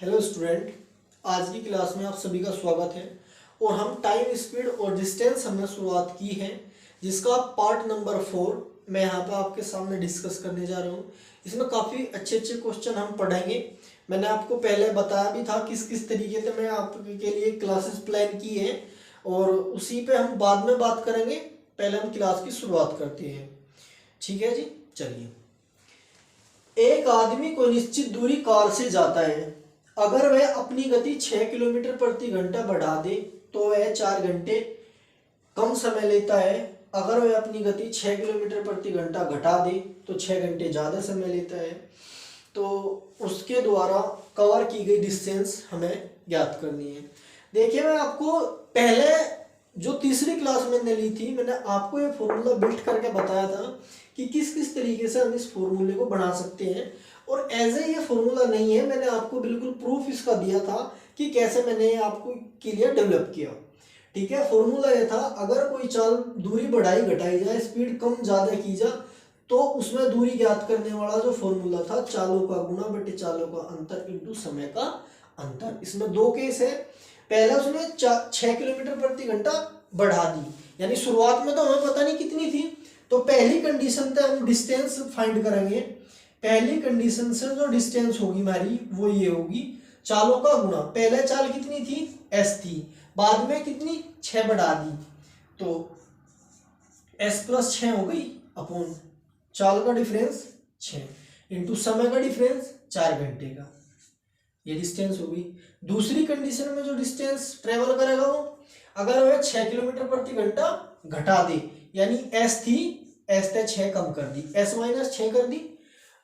Hello student, आज की class में आप सभी का स्वागत है। और हम टाइम, स्पीड और डिस्टेंस हमने शुरुआत की है, जिसका पार्ट नंबर 4 मैं यहाँ पे आपके सामने डिस्कस करने जा रहा हूँ। इसमें काफ़ी अच्छे अच्छे क्वेश्चन हम पढ़ेंगे। मैंने आपको पहले बताया भी था किस किस तरीके से मैं आपके लिए क्लासेस प्लान की है, और उसी पे हम बाद में बात करेंगे। पहले हम क्लास की शुरुआत करते हैं, ठीक है जी। चलिए, एक आदमी कोई निश्चित दूरी कार से जाता है। अगर वह अपनी गति 6 किलोमीटर प्रति घंटा बढ़ा दे तो वह 4 घंटे कम समय लेता है। अगर वह अपनी गति 6 किलोमीटर प्रति घंटा घटा दे तो 6 घंटे ज़्यादा समय लेता है। तो उसके द्वारा कवर की गई डिस्टेंस हमें ज्ञात करनी है। देखिए, मैं आपको पहले जो तीसरी क्लास मैंने ली थी, मैंने आपको ये फॉर्मूला बिल्ड करके बताया था कि किस किस तरीके से हम इस फॉर्मूले को बना सकते हैं। और एज ए ये फॉर्मूला नहीं है, मैंने आपको बिल्कुल प्रूफ इसका दिया था कि कैसे मैंने ये आपको के लिए डेवलप किया। ठीक है, फॉर्मूला ये था, अगर कोई चाल दूरी बढ़ाई घटाई जाए, स्पीड कम ज़्यादा की जाए, तो उसमें दूरी ज्ञात करने वाला जो फॉर्मूला था, चालों का गुणा बटे चालों का अंतर इंटू समय का अंतर। इसमें दो केस है। पहला, उसने 6 किलोमीटर प्रति घंटा बढ़ा दी, यानी शुरुआत में तो हमें पता नहीं कितनी थी, तो पहली कंडीशन से हम डिस्टेंस फाइंड करेंगे। पहली कंडीशन से जो डिस्टेंस होगी हमारी वो ये होगी, चालों का गुणा। पहले चाल कितनी थी, s थी, बाद में कितनी 6 बढ़ा दी, तो s प्लस 6 हो गई अपॉन चाल का डिफरेंस 6 इंटू समय का डिफरेंस 4 घंटे का, ये डिस्टेंस होगी। दूसरी कंडीशन में जो डिस्टेंस ट्रेवल करेगा वो, अगर वह 6 किलोमीटर प्रति घंटा घटा दे, यानी s थी, s से 6 कम कर दी, s माइनस 6 कर दी,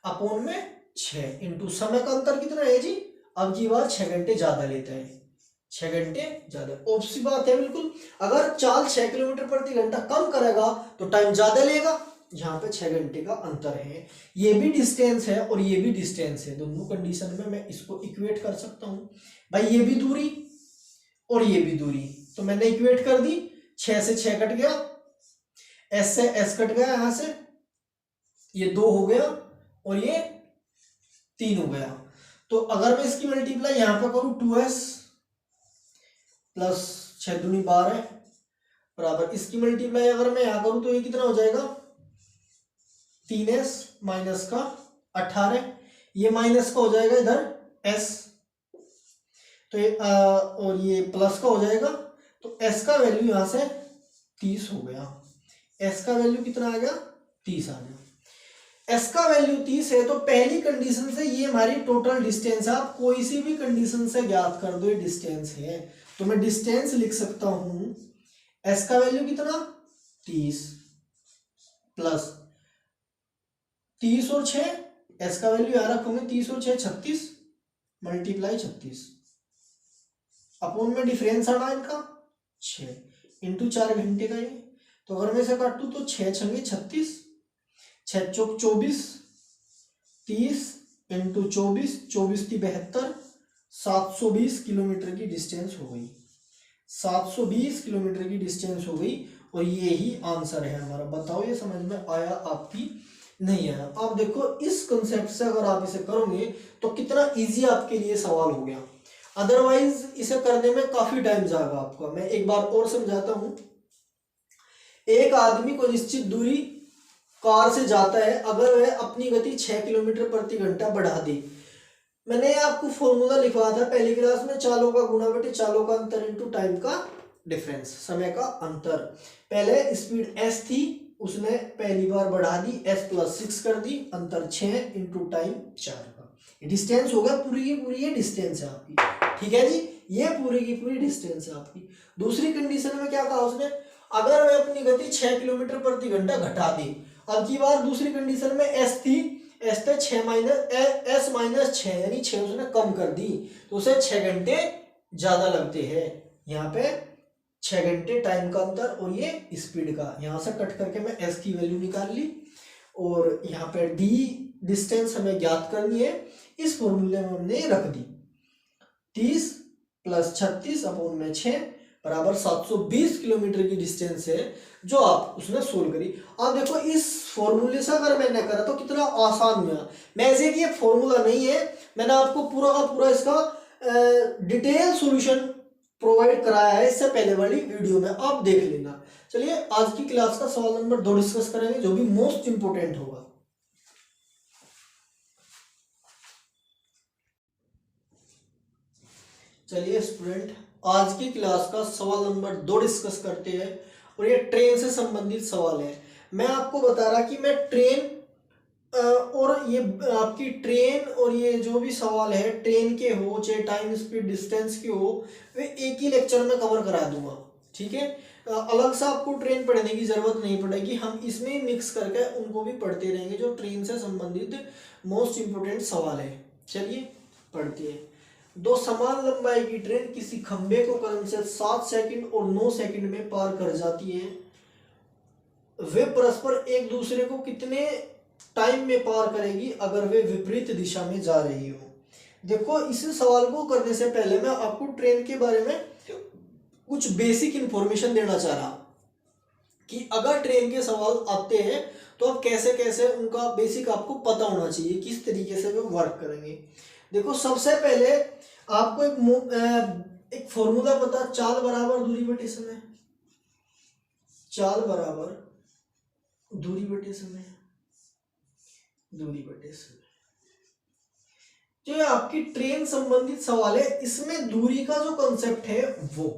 अपॉन में 6 इंटू समय का अंतर कितना है जी, अब की बार 6 घंटे ज्यादा लेता है, 6 घंटे ज्यादा। ऑब्वियस बात है बिल्कुल, अगर चाल 6 किलोमीटर प्रति घंटा कम करेगा तो टाइम ज्यादा लेगा। यहाँ पे 6 घंटे का अंतर है। ये भी डिस्टेंस है और ये भी डिस्टेंस है, दोनों कंडीशन में मैं इसको इक्वेट कर सकता हूँ। भाई ये भी दूरी और ये भी दूरी, तो मैंने इक्वेट कर दी। 6 से 6 कट गया, s से s कट गया, यहां से ये 2 हो गया और ये 3 हो गया। तो अगर मैं इसकी मल्टीप्लाई यहां पर करूं, 2s प्लस 6 दूनी 12 बराबर, इसकी मल्टीप्लाई अगर मैं यहां करूं तो ये कितना हो जाएगा, 3s माइनस का 18, ये माइनस का हो जाएगा इधर s, तो ये और ये प्लस का हो जाएगा, तो s का वैल्यू यहां से 30 हो गया। s का वैल्यू कितना आ गया, 30 आ गया। s का वैल्यू 30 है, तो पहली कंडीशन से ये हमारी टोटल डिस्टेंस है। आप कोई सी भी कंडीशन से ज्ञात कर दो, ये डिस्टेंस है, तो मैं डिस्टेंस लिख सकता हूं, s का वैल्यू कितना 30 प्लस 30 और 6, s का वैल्यू यहां रखोगे, 30 और 6 36, मल्टीप्लाई 36 अपॉन में डिफरेंस आना इनका 6 इंटू 4 घंटे का ये। तो अगर मैं इसे काटूं तो 6 छंगे 36, 6 चौक 24, 30 इंटू 24, 24 की 72, 720 किलोमीटर की डिस्टेंस हो गई। 720 किलोमीटर की डिस्टेंस हो गई, और ये ही आंसर है हमारा। बताओ ये समझ में आया आपकी, नहीं आया? आप देखो, इस कंसेप्ट से अगर आप इसे करोगे तो कितना इजी आपके लिए सवाल हो गया। अदरवाइज इसे करने में काफी टाइम जाएगा आपका। मैं एक बार और समझाता हूं। एक आदमी को निश्चित दूरी कार से जाता है, अगर वह अपनी गति 6 किलोमीटर प्रति घंटा बढ़ा दे। मैंने आपको फॉर्मूला लिखवाया था पहली क्लास में, चालों का गुणा बटे चालों का अंतर इंटू टाइम का डिफरेंस, समय का अंतर। पहले स्पीड s थी, उसने पहली बार बढ़ा दी, s प्लस 6 कर दी, अंतर 6 इंटू टाइम 4 का। डिस्टेंस हो गया, पूरी की पूरी ये डिस्टेंस है आपकी। ठीक है जी, ये पूरी की पूरी डिस्टेंस है आपकी। दूसरी कंडीशन में क्या कहा उसने, अगर वह अपनी गति 6 किलोमीटर प्रति घंटा घटा दे। अब की बार दूसरी कंडीशन में s थी, s पे 6 माइनस s माइनस 6, यानी 6 उसने कम कर दी, तो उसे 6 घंटे ज्यादा लगते हैं। यहाँ पे 6 घंटे टाइम का अंतर और ये स्पीड का, यहां से कट करके मैं s की वैल्यू निकाल ली, और यहाँ पे d डिस्टेंस हमें ज्ञात करनी है, इस फॉर्मूले में हमने रख दी। 30 प्लस 36 अपॉन में 6 बराबर 720 किलोमीटर की डिस्टेंस है, जो आप उसने सोल्व करी। आप देखो, इस फॉर्मूले से अगर मैंने करा तो कितना आसान हुआ। मैं ऐसे कि ये फॉर्मूला नहीं है, मैंने आपको पूरा का पूरा इसका डिटेल सॉल्यूशन प्रोवाइड कराया है इससे पहले वाली वीडियो में, आप देख लेना। चलिए आज की क्लास का सवाल नंबर 2 डिस्कस करेंगे जो भी मोस्ट इंपोर्टेंट होगा। चलिए स्टूडेंट, आज की क्लास का सवाल नंबर 2 डिस्कस करते हैं और ये ट्रेन से संबंधित सवाल है। मैं आपको बता रहा कि मैं ट्रेन और ये आपकी ट्रेन और ये जो भी सवाल है ट्रेन के हो चाहे टाइम स्पीड डिस्टेंस के हो, वे एक ही लेक्चर में कवर करा दूंगा। ठीक है, अलग से आपको ट्रेन पढ़ने की जरूरत नहीं पड़ेगी, हम इसमें ही मिक्स करके उनको भी पढ़ते रहेंगे जो ट्रेन से संबंधित मोस्ट इंपोर्टेंट सवाल है। चलिए पढ़ते हैं। दो समान लंबाई की ट्रेन किसी खंबे को क्रमशः 7 सेकंड और 9 सेकंड में पार कर जाती है। वे परस्पर एक दूसरे को कितने टाइम में पार करेगी अगर वे विपरीत दिशा में जा रही हो। देखो, इस सवाल को करने से पहले मैं आपको ट्रेन के बारे में कुछ बेसिक इंफॉर्मेशन देना चाह रहा कि अगर ट्रेन के सवाल आते हैं तो आप कैसे कैसे उनका बेसिक आपको पता होना चाहिए, किस तरीके से वे वर्क करेंगे। देखो, सबसे पहले आपको एक फॉर्मूला पता, चाल बराबर दूरी बटे समय। चाल बराबर दूरी बटे समय, दूरी बटे समय। जो आपकी ट्रेन संबंधित सवाल है इसमें दूरी का जो कंसेप्ट है, वो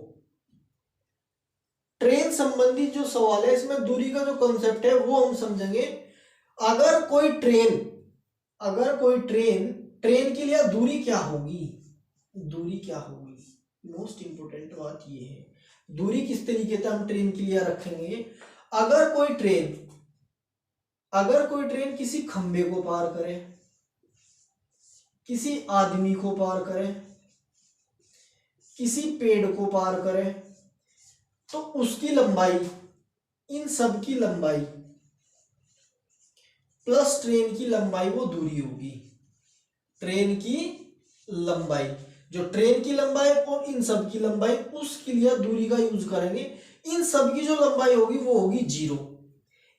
ट्रेन संबंधित जो सवाल है इसमें दूरी का जो कंसेप्ट है वो हम समझेंगे। अगर कोई ट्रेन ट्रेन के लिए दूरी क्या होगी, दूरी क्या होगी, मोस्ट इंपोर्टेंट बात ये है। दूरी किस तरीके से हम ट्रेन के लिए रखेंगे। अगर कोई ट्रेन किसी खंबे को पार करे, किसी आदमी को पार करे, किसी पेड़ को पार करे, तो उसकी लंबाई, इन सब की लंबाई प्लस ट्रेन की लंबाई वो दूरी होगी। ट्रेन की लंबाई, जो ट्रेन की लंबाई और इन सब की लंबाई, उसके लिए दूरी का यूज करेंगे। इन सब की जो लंबाई होगी वो होगी 0।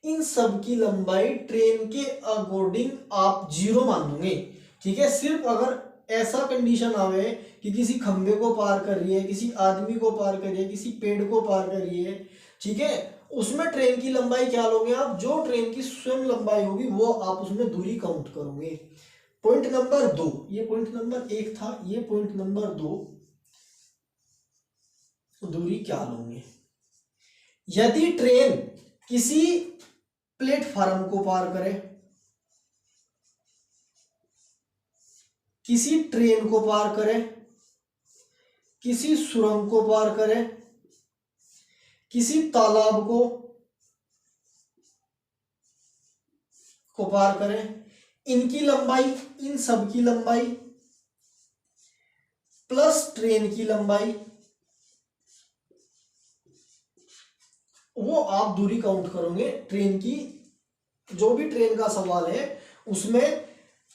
इन सब की लंबाई ट्रेन के अकॉर्डिंग आप 0 मान दोगे। ठीक है, सिर्फ अगर ऐसा कंडीशन आवे कि किसी खंबे को पार कर रही है, किसी आदमी को पार कर रही है, किसी पेड़ को पार कर रही है, ठीक है, उसमें ट्रेन की लंबाई क्या लोगे आप, जो ट्रेन की स्वयं लंबाई होगी वो आप उसमें दूरी काउंट करोगे। पॉइंट नंबर 2, ये पॉइंट नंबर 1 था, ये पॉइंट नंबर 2, दूरी क्या लोगे। यदि ट्रेन किसी प्लेटफार्म को पार करे, किसी ट्रेन को पार करे, किसी सुरंग को पार करे, किसी तालाब को पार करे, इनकी लंबाई, इन सब की लंबाई प्लस ट्रेन की लंबाई, वो आप दूरी काउंट करोगे ट्रेन की। जो भी ट्रेन का सवाल है उसमें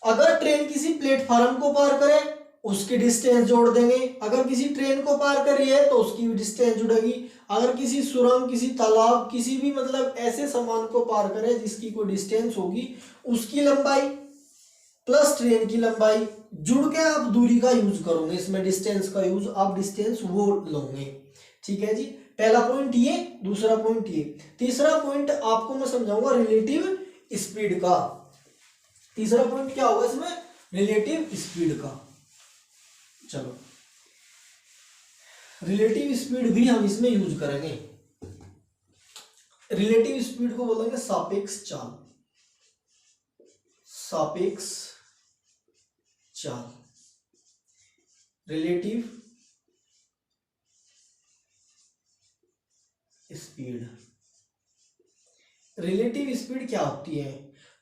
अगर ट्रेन किसी प्लेटफार्म को पार करे उसकी डिस्टेंस जोड़ देंगे, अगर किसी ट्रेन को पार कर रही है तो उसकी भी डिस्टेंस जुड़ेगी, अगर किसी सुरंग, किसी तालाब, किसी भी मतलब ऐसे सामान को पार करे जिसकी कोई डिस्टेंस होगी, उसकी लंबाई प्लस ट्रेन की लंबाई जुड़ के आप दूरी का यूज करोगे। इसमें डिस्टेंस का यूज, आप डिस्टेंस वो लोगे। ठीक है जी, पहला पॉइंट ये, दूसरा पॉइंट ये। तीसरा पॉइंट आपको मैं समझाऊंगा रिलेटिव स्पीड का। तीसरा पॉइंट क्या होगा इसमें, रिलेटिव स्पीड का। चलो, रिलेटिव स्पीड भी हम इसमें यूज करेंगे। रिलेटिव स्पीड को बोलेंगे सापेक्ष चाल, सापेक्ष चाल, रिलेटिव स्पीड। रिलेटिव स्पीड क्या होती है,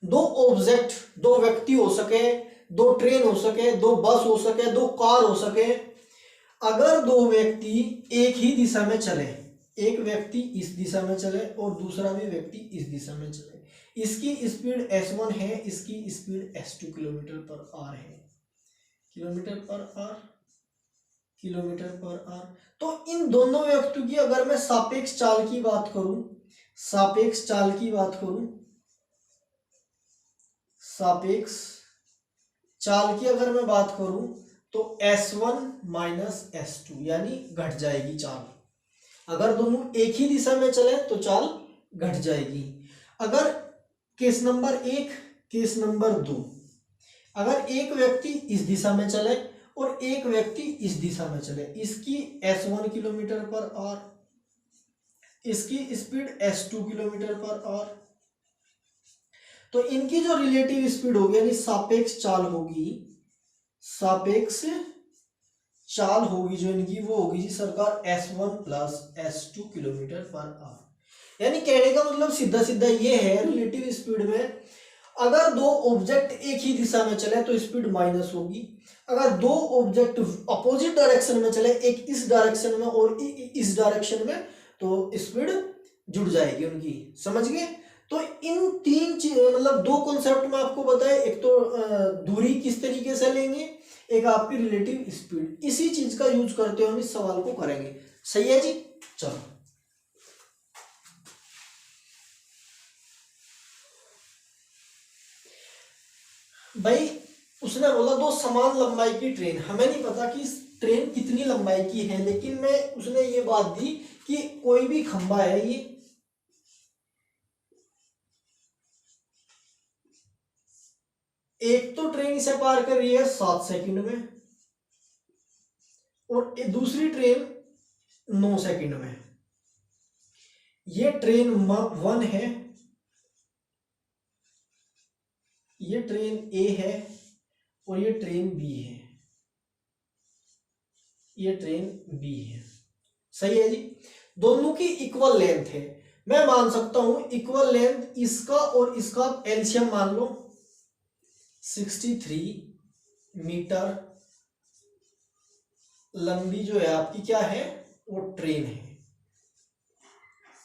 दो ऑब्जेक्ट, दो व्यक्ति हो सके, दो ट्रेन हो सके, दो बस हो सके, दो कार हो सके, अगर दो व्यक्ति एक ही दिशा में चले, एक व्यक्ति इस दिशा में चले और दूसरा भी व्यक्ति इस दिशा में चले, इसकी स्पीड s1 है, इसकी स्पीड s2 किलोमीटर पर आर है, किलोमीटर पर आर, किलोमीटर पर आर। तो इन दोनों व्यक्तियों की अगर मैं सापेक्ष चाल की बात करूं, सापेक्ष चाल की बात करूं, सापेक्ष चाल की अगर मैं बात करूं तो S1 माइनस S2 यानी घट जाएगी चाल। अगर दोनों एक ही दिशा में चले तो चाल घट जाएगी। अगर केस नंबर 1, केस नंबर 2, अगर एक व्यक्ति इस दिशा में चले और एक व्यक्ति इस दिशा में चले, इसकी S1 किलोमीटर पर आवर, इसकी speed S2 kilometre per hour, तो इनकी जो रिलेटिव स्पीड होगी यानी सापेक्ष चाल होगी, सापेक्ष चाल होगी जो इनकी वो होगी जी सरकार S1 plus S2 kilometre per hour. यानी कहने का मतलब सीधा सीधा ये है, रिलेटिव स्पीड में अगर दो ऑब्जेक्ट एक ही दिशा में चले तो स्पीड माइनस होगी, अगर दो ऑब्जेक्ट अपोजिट डायरेक्शन में चले, एक इस डायरेक्शन में और इस डायरेक्शन में, तो स्पीड जुड़ जाएगी उनकी। समझ गए? तो इन तीन चीज मतलब दो कॉन्सेप्ट में आपको बताए, एक तो दूरी किस तरीके से लेंगे, एक आपकी रिलेटिव स्पीड। इसी चीज का यूज करते हुए हम इस सवाल को करेंगे। सही है जी? चलो भाई, उसने बोला दो समान लंबाई की ट्रेन, हमें नहीं पता कि ट्रेन कितनी लंबाई की है, लेकिन मैं उसने ये बात दी कि कोई भी खंबा है, ये एक तो ट्रेन इसे पार कर रही है 7 सेकंड में और दूसरी ट्रेन 9 सेकंड में। ये ट्रेन 1 है, ये ट्रेन ए है और ये ट्रेन बी है, ये ट्रेन बी है। सही है जी? दोनों की इक्वल लेंथ है। मैं मान सकता हूं इक्वल लेंथ इसका और इसका एलसीएम मान लो 63 मीटर लंबी जो है आपकी क्या है, वो ट्रेन है।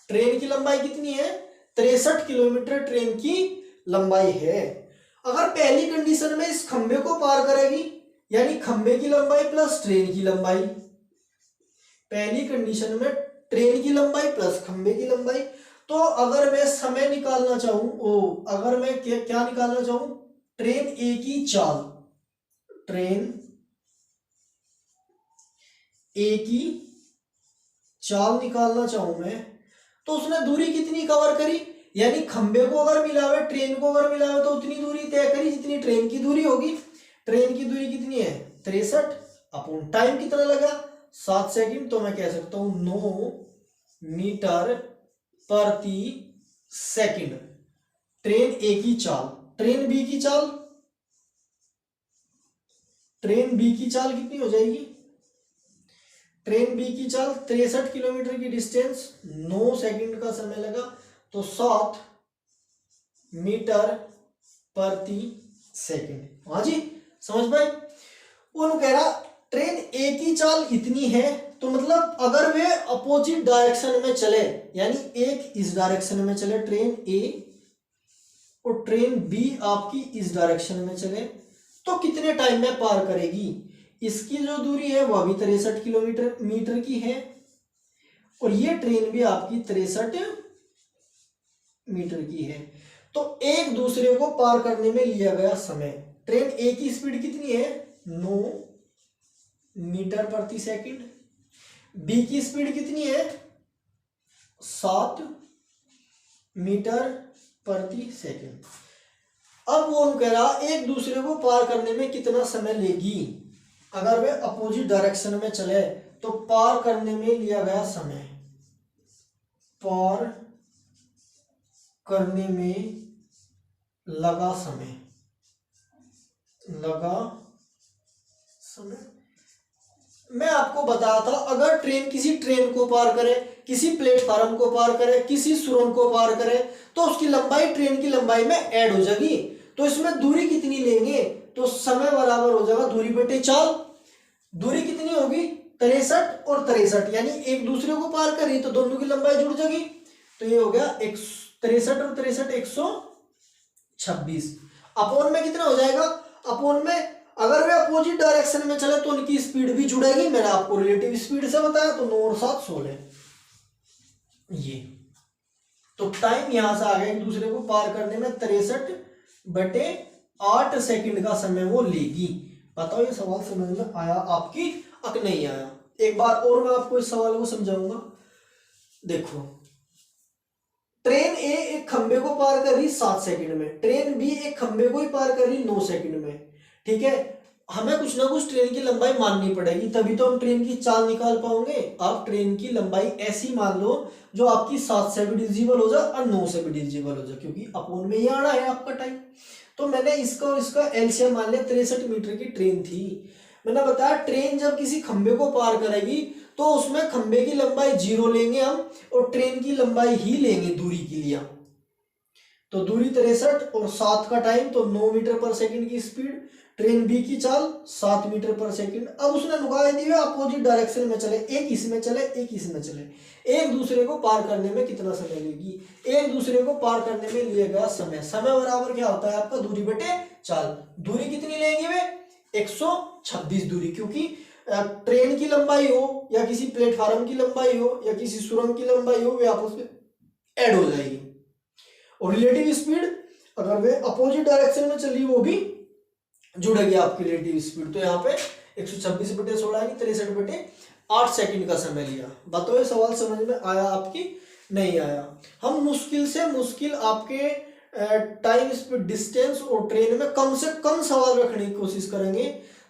ट्रेन की लंबाई कितनी है? 63 किलोमीटर ट्रेन की लंबाई है। अगर पहली कंडीशन में इस खंबे को पार करेगी, यानी खंबे की लंबाई प्लस ट्रेन की लंबाई, पहली कंडीशन में ट्रेन की लंबाई प्लस खंबे की लंबाई, तो अगर मैं समय निकालना चाहूं, अगर मैं क्या निकालना चाहूं, ट्रेन ए की चाल, ट्रेन ए की चाल निकालना चाहूं मैं, तो उसने दूरी कितनी कवर करी, यानी खंबे को अगर मिलावे, ट्रेन को अगर मिलावे, तो उतनी दूरी तय करी जितनी ट्रेन की दूरी होगी। ट्रेन की दूरी कितनी है? 63 अपॉन टाइम कितना लगा? 7 सेकंड। तो मैं कह सकता हूं 9 मीटर प्रति सेकंड ट्रेन ए की चाल। ट्रेन बी की चाल, ट्रेन बी की चाल कितनी हो जाएगी? ट्रेन बी की चाल 63 किलोमीटर की डिस्टेंस, 9 सेकंड का समय लगा, तो 7 मीटर प्रति सेकंड। हाँ जी, समझ पाए? वो कह रहा ट्रेन ए की चाल इतनी है, तो मतलब अगर वे अपोजिट डायरेक्शन में चले, यानी एक इस डायरेक्शन में चले ट्रेन ए और ट्रेन बी आपकी इस डायरेक्शन में चले, तो कितने टाइम में पार करेगी? इसकी जो दूरी है वह भी 63 किलोमीटर मीटर की है और ये ट्रेन भी आपकी 63 मीटर की है। तो एक दूसरे को पार करने में लिया गया समय, ट्रेन ए की स्पीड कितनी है? 9 मीटर प्रति सेकंड, बी की स्पीड कितनी है? 7 मीटर प्रति सेकंड। अब वो कह रहा एक दूसरे को पार करने में कितना समय लेगी, अगर वे अपोजिट डायरेक्शन में चले तो पार करने में लिया गया समय, पार करने में लगा समय, मैं आपको बताया था अगर ट्रेन किसी ट्रेन को पार करे, किसी प्लेटफार्म को पार करे, किसी सुरंग को पार करे, तो उसकी लंबाई ट्रेन की लंबाई में ऐड हो जाएगी। तो इसमें दूरी कितनी लेंगे, तो समय बराबर हो जाएगा दूरी बटे चाल। दूरी कितनी होगी? 63 और 63, यानी एक दूसरे को पार करी तो दोनों की लंबाई जुड़ जाएगी। तो ये हो गया 63 और 63 126। अपॉन में कितना हो जाएगा? अपॉन में अगर वे अपोजिट डायरेक्शन में चले तो उनकी स्पीड भी जुड़ेगी। मैंने आपको रिलेटिव स्पीड से बताया, तो 9 और 7 16 ये। तो टाइम यहां से आ गया एक दूसरे को पार करने में 63 बटे 8 सेकंड का समय वो लेगी। बताओ ये सवाल समझ में आया आपकी अक नहीं आया? एक बार और मैं आपको इस सवाल को समझाऊंगा। देखो, ट्रेन ए एक खंबे को पार कर रही 7 सेकंड में, ट्रेन बी एक खंबे को ही पार कर रही 9 सेकंड में। ठीक है, हमें कुछ ना कुछ ट्रेन की लंबाई माननी पड़ेगी, तभी तो हम ट्रेन की चाल निकाल पाओगे। आप ट्रेन की लंबाई ऐसी मान लो जो आपकी 7 से भी डिविजिबल हो जाए और 9 से भी डिविजिबल हो जाए, क्योंकि अपोन में ही आना है आपका टाइम। तो मैंने इसका और इसका एलसीएम मान लिया। 63 मीटर की ट्रेन थी। मैंने बताया ट्रेन जब किसी खंबे को पार करेगी तो उसमें खंबे की लंबाई 0 लेंगे हम, और ट्रेन की लंबाई ही लेंगे दूरी के लिए। तो दूरी 63 और 7 का टाइम, तो 9 मीटर पर सेकंड की स्पीड। ट्रेन बी की चाल 7 मीटर पर सेकंड। अब उसने नुकाए दिए अपोजिट डायरेक्शन में चले, एक इसमें चले एक इसमें चले। एक दूसरे को पार करने में कितना समय लेगी? एक दूसरे को पार करने में लिए गया समय, समय बराबर क्या होता है आपका दूरी बटे चाल। दूरी कितनी लेंगे वे? 126 दूरी, क्योंकि ट्रेन की लंबाई हो या किसी प्लेटफार्म की लंबाई हो या किसी सुरंग की लंबाई हो, वे आपस में ऐड हो जाएगी। और रिलेटिव स्पीड अगर वे अपोजिट डायरेक्शन में चली वो भी जुड़ेगी आपकी रिलेटिव स्पीड। तो यहाँ पे 126 बटे 16 यानी 63 बटे 8 सेकंड का समय लिया। बताओ ये सवाल समझ में आया आपकी नहीं आया? हम मुश्किल से मुश्किल आपके टाइम स्पीड डिस्टेंस और ट्रेन में कम से कम सवाल रखने की कोशिश करेंगे,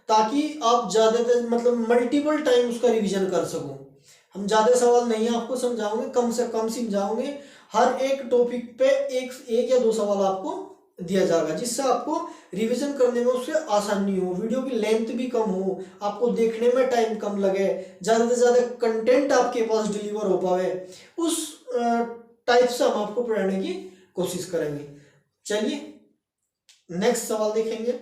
ताकि आप ज्यादातर मतलब मल्टीपल टाइम उसका रिवीजन कर सको। हम ज्यादा सवाल नहीं आपको समझाओगे, कम से कम समझाओगे। हर एक टॉपिक पे एक या दो सवाल आपको दिया जाएगा, जिससे आपको रिवीजन करने में उससे आसानी हो, वीडियो की लेंथ भी कम हो, आपको देखने में टाइम कम लगे, ज्यादा से ज्यादा कंटेंट आपके पास डिलीवर हो पाए। उस टाइप से हम आपको पढ़ाने की कोशिश करेंगे। चलिए नेक्स्ट सवाल देखेंगे।